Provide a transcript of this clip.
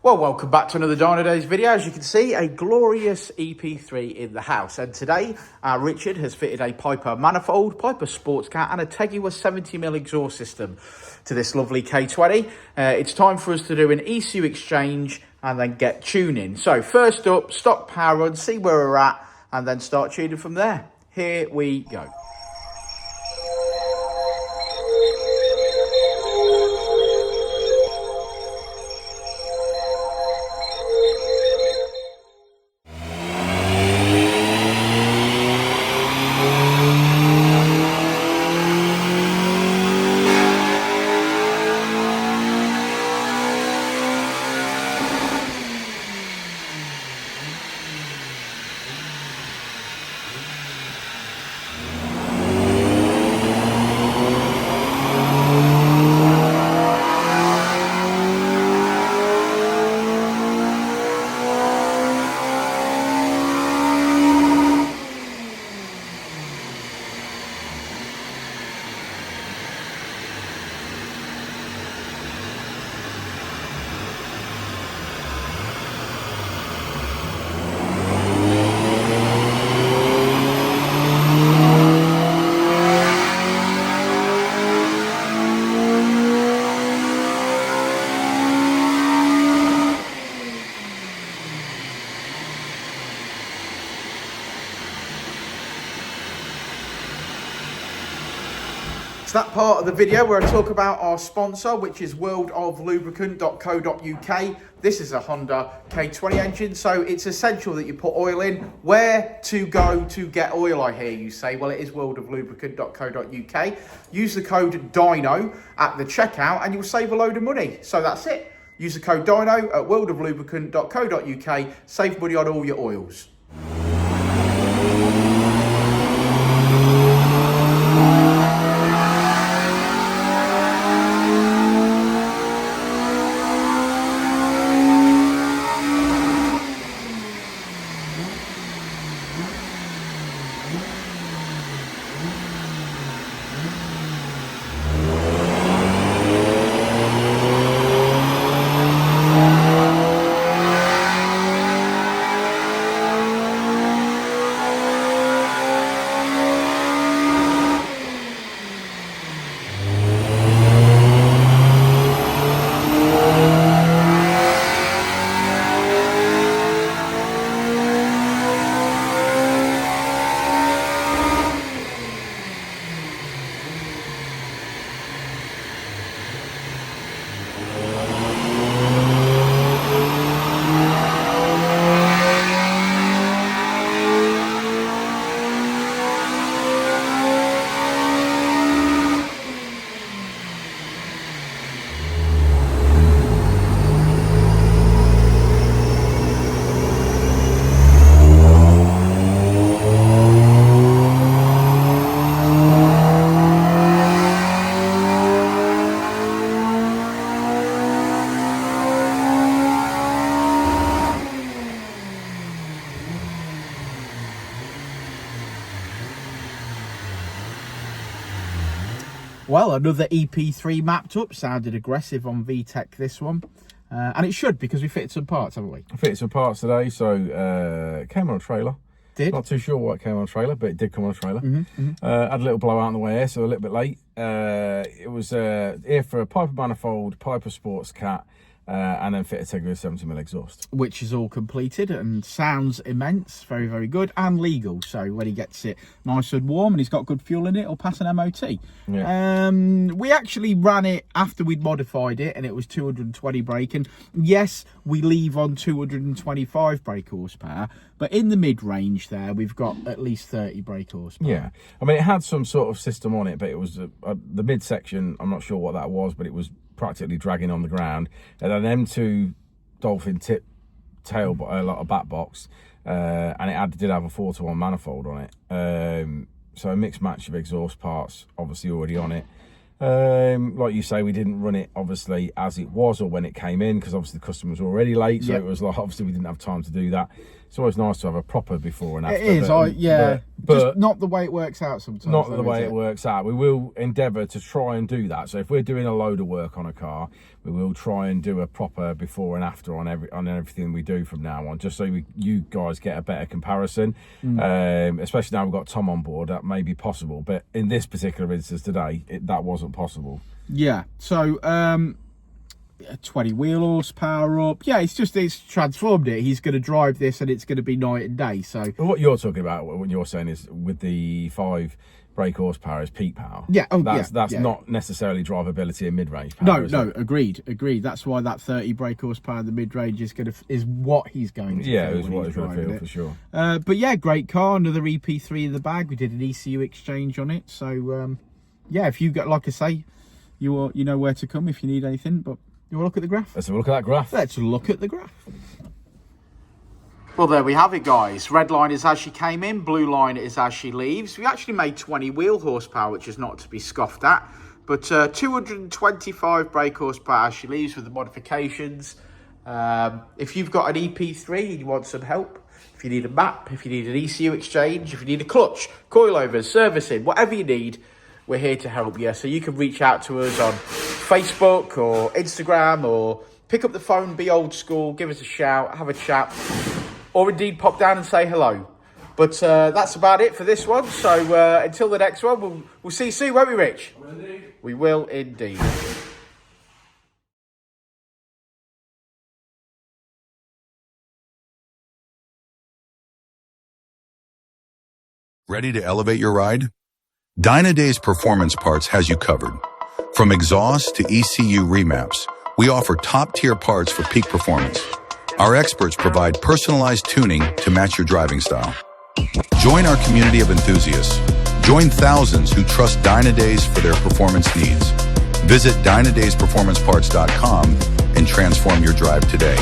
Well, welcome back to another Dynodaze video. As you can see, a glorious EP3 in the house. And today, Richard has fitted a Piper Manifold, Piper Sports Cat and a Teguis 70mm exhaust system to this lovely K20. It's time for us to do an ECU Exchange and then get tuning. So first up, stock power run, see where we're at, and then start tuning from there. Here we go. It's that part of the video where I talk about our sponsor, which is worldoflubricant.co.uk. This is a Honda K20 engine, so it's essential that you put oil in. Where to go to get oil, I hear you say? Well, it is worldoflubricant.co.uk. Use the code Dyno at the checkout and you'll save a load of money. So that's it. Use the code Dyno at worldoflubricant.co.uk. Save money on all your oils. Well, another EP3 mapped up. Sounded aggressive on VTEC, this one. And it should, because we fitted some parts, haven't we? I fitted some parts today, so it came on a trailer. Did? Not too sure what came on a trailer, but it did come on a trailer. Had a little blowout on the way here, so a little bit late. It was here for a Piper Manifold, Piper Sports Cat, and then fit a Teguis 70mm exhaust. Which is all completed and sounds immense, very, very good, and legal. So when he gets it nice and warm and he's got good fuel in it, it'll pass an MOT. Yeah. We actually ran it after we'd modified it, and it was 220 brake. And yes, we leave on 225 brake horsepower, but in the mid-range there, we've got at least 30 brake horsepower. Yeah, I mean, it had some sort of system on it, but it was the midsection, I'm not sure what that was, but it was practically dragging on the ground. And then them two dolphin tip tail, a lot of back box, and it did have a 4-to-1 manifold on it. So a mixed match of exhaust parts, obviously already on it. Like you say, we didn't run it obviously as it was or when it came in, because obviously the customer was already late, so it was like obviously we didn't have time to do that. It's always nice to have a proper before and after. It is, But just not the way it works out sometimes. Not the way it works out. We will endeavour to try and do that. So if we're doing a load of work on a car, we will try and do a proper before and after on everything we do from now on, just so you guys get a better comparison. Especially now we've got Tom on board, that may be possible. But in this particular instance today, that wasn't possible. Yeah. So 20 wheel horsepower up. Yeah, it's transformed it. He's going to drive this and it's going to be night and day. So what you're talking about, what you're saying is with the 5 brake horsepower is peak power. Yeah. That's not necessarily drivability and mid-range power. No, agreed. That's why that 30 brake horsepower in the mid-range is what he's going to feel. Is what he's going to feel for sure. But yeah, great car. Another EP3 in the bag. We did an ECU exchange on it. So yeah, if you got, like I say, you know where to come if you need anything. But you want to look at the graph? Let's have a look at that graph. Let's look at the graph. Well, there we have it, guys. Red line is as she came in, blue line is as she leaves. We actually made 20 wheel horsepower, which is not to be scoffed at. But 225 brake horsepower as she leaves with the modifications. If you've got an EP3 and you want some help, if you need a map, if you need an ECU exchange, if you need a clutch, coilovers, servicing, whatever you need, we're here to help you. So you can reach out to us on Facebook or Instagram, or pick up the phone, be old school, give us a shout, have a chat, or indeed pop down and say hello. But that's about it for this one. So until the next one, we'll see you soon, won't we, Rich? Will indeed. We will indeed. Ready to elevate your ride? Dynodaze Performance Parts has you covered. From exhaust to ECU remaps, we offer top-tier parts for peak performance. Our experts provide personalized tuning to match your driving style. Join our community of enthusiasts. Join thousands who trust Dynodaze for their performance needs. Visit DynodazePerformanceParts.com and transform your drive today.